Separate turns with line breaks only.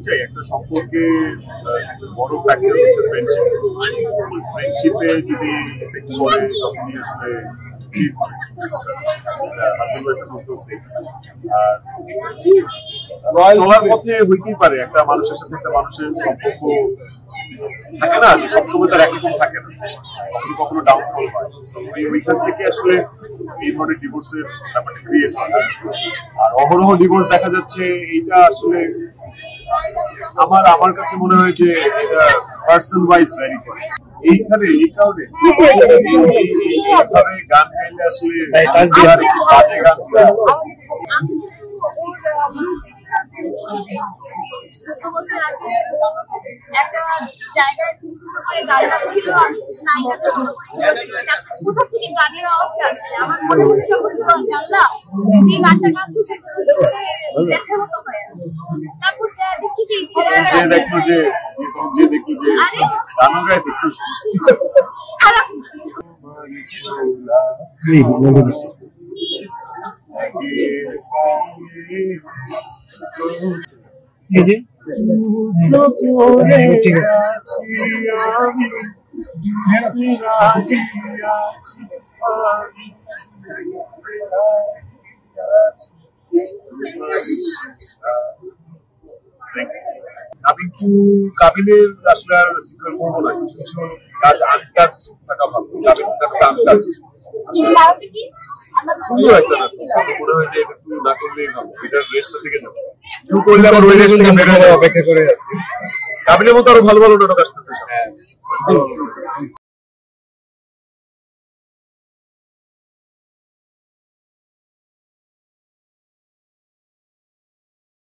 ওইটাই একটা সম্পর্কে বড় ফ্যাক্টর হচ্ছে ফ্রেন্ডশিপ। ফ্রেন্ডশিপে যদি এফেক্ট পড়ে তখনই আসলে চিট হয়। হাজবেন্ড ওয়াইফের মধ্যেও সেম। আর চলার পথে হইতেই পারে একটা মানুষের সাথে একটা মানুষের সম্পর্ক থাকে না যে সবসময় তার একরকম থাকে না, কখনো কখনো ডাউনফল হয়। ওইখান থেকে আসলে এই ধরনের ডিভোর্সের ব্যাপারটা ক্রিয়েট হয়। আর অহরহ ডিভোর্স দেখা যাচ্ছে, এইটা আসলে আমার কাছে মনে হয় যে এটা পার্সন ওয়াইজ ভ্যারি করে। এইখানে এই কারণে এইভাবে গান গাইলে আসলে বাজে গান
একটা জায়গায় গান গাচ্ছিল, আমি নায়িকাটা কোথা থেকে গানের আওয়াজটা আসছে, আমার মনে হচ্ছে যখন জানলাম যে গানটা গাচ্ছে সেটা দেখার মতো হয়। তারপর যা দেখি যে
দেখলো যে গান গায় দেখতে
খারাপ
ঠিক আছে।
কাবিলের আসলে আর সিকুয়েল করবো না, কিছু কিছু কাজ আনকাজ থাকা ভালো। আনকাজ সুন্দর একটা নাটক, মনে হয় যে একটু না করলেই ভালো, এটার রেস্টটা থেকে যাবে। একটু করলে আবার ওই রেস্ট থেকে অপেক্ষা করে আছে। কাবিলের মতো আরো ভালো ভালো নাটক আসতেছে।